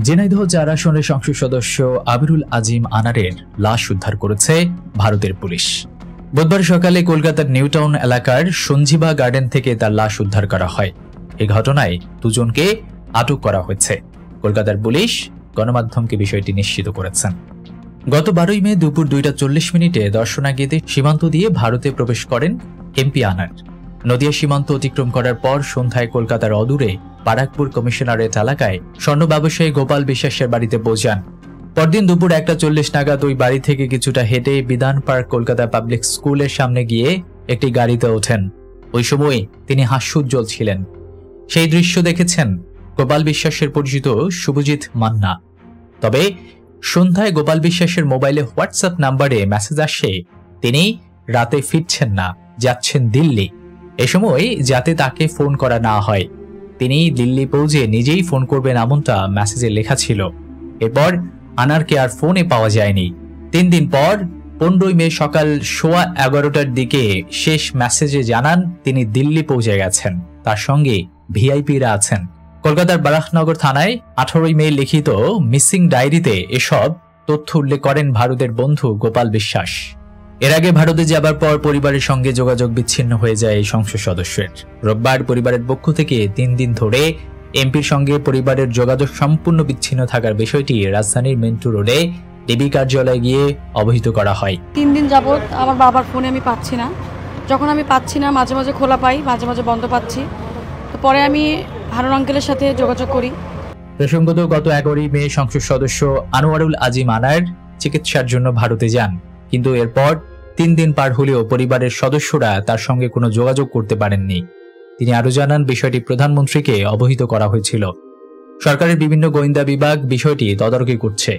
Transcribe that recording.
ঝিনাইদহ ৪ আসনের সংসদ সদস্য আবিরুল আজিম আনারের লাশ উদ্ধার করেছে ভারতের পুলিশ। বুধবার সকালে কলকাতার নিউটাউন এলাকার সঞ্জীবা গার্ডেন থেকে তার লাশ উদ্ধার করা হয়। এই ঘটনায় দুজনকে আটক করা হয়েছে। কলকাতার পুলিশ গণমাধ্যমকে বিষয়টি নিশ্চিত করেছেন। গত 12 মে দুপুর 2:40 দর্শনাগীদের সীমান্ত দিয়ে ভারতে প্রবেশ করেন এমপি আনার। নদিয়া সীমান্ত অতিক্রম করার পর সন্ধ্যায় কলকাতার অদূরে বারাকপুর কমিশনারেট এলাকায় স্বর্ণ ব্যবসায়ী গোপাল বিশ্বাসের বাড়িতে পৌঁছান। পরদিন দুপুর 1:40 নাগাদ ওই বাড়ি থেকে কিছুটা হেঁটে বিধান পার্ক কলকাতা পাবলিক স্কুলের সামনে গিয়ে একটি গাড়িতে ওঠেন। ওই সময় তিনি হাস্যোজ্জ্বল ছিলেন। সেই দৃশ্য দেখেছেন গোপাল বিশ্বাসের পরিচিত শুভজিৎ মান্না। তবে সন্ধ্যায় গোপাল বিশ্বাসের মোবাইলে হোয়াটসঅ্যাপ নাম্বারে মেসেজ আসে তিনি রাতে ফিরছেন না, যাচ্ছেন দিল্লি। এ সময় যাতে তাকে ফোন করা না হয়, তিনি দিল্লি পৌঁছে নিজেই ফোন করবেন এমনটা মেসেজে লেখা ছিল। এরপর আনারকে আর ফোনে পাওয়া যায়নি। 3 দিন পর 15 মে সকাল 11:15টার দিকে শেষ মেসেজে জানান তিনি দিল্লি পৌঁছে গেছেন, তার সঙ্গে ভিআইপিরা আছেন। কলকাতার বারাকনগর থানায় 18 মে লিখিত মিসিং ডায়েরিতে এসব তথ্য উল্লেখ করেন ভারতের বন্ধু গোপাল বিশ্বাস। এর আগে ভারতে যাবার পর পরিবারের সঙ্গে যোগাযোগ বিচ্ছিন্ন হয়ে যায় এই সংসদ সদস্যের। রোববার পরিবারের পক্ষ থেকে 3 দিন ধরে এমপির সঙ্গে পরিবারের যোগাযোগ সম্পূর্ণ বিচ্ছিন্ন থাকার বিষয়টি রাজধানীর মিন্টু রোডে ডিবি কার্যালয়ে গিয়ে অবহিত করা হয়। 3 দিন যাবত আমার বাবার ফোনে আমি পাচ্ছি না। যখন আমি পাচ্ছি না, মাঝে মাঝে খোলা পাই, মাঝে মাঝে বন্ধ পাচ্ছি। তো পরে আমি হারুন আঙ্কেলের সাথে যোগাযোগ করি। প্রসঙ্গত গত 11 মে সংসদ সদস্য আনোয়ারুল আজিম আনার চিকিৎসার জন্য ভারতে যান, কিন্তু এরপর 3 দিন পার হলেও পরিবারের সদস্যরা তার সঙ্গে কোনো যোগাযোগ করতে পারেননি। তিনি আরো জানান বিষয়টি প্রধানমন্ত্রীকে অবহিত করা হয়েছিল। সরকারের বিভিন্ন গোয়েন্দা বিভাগ বিষয়টি তদারকি করছে।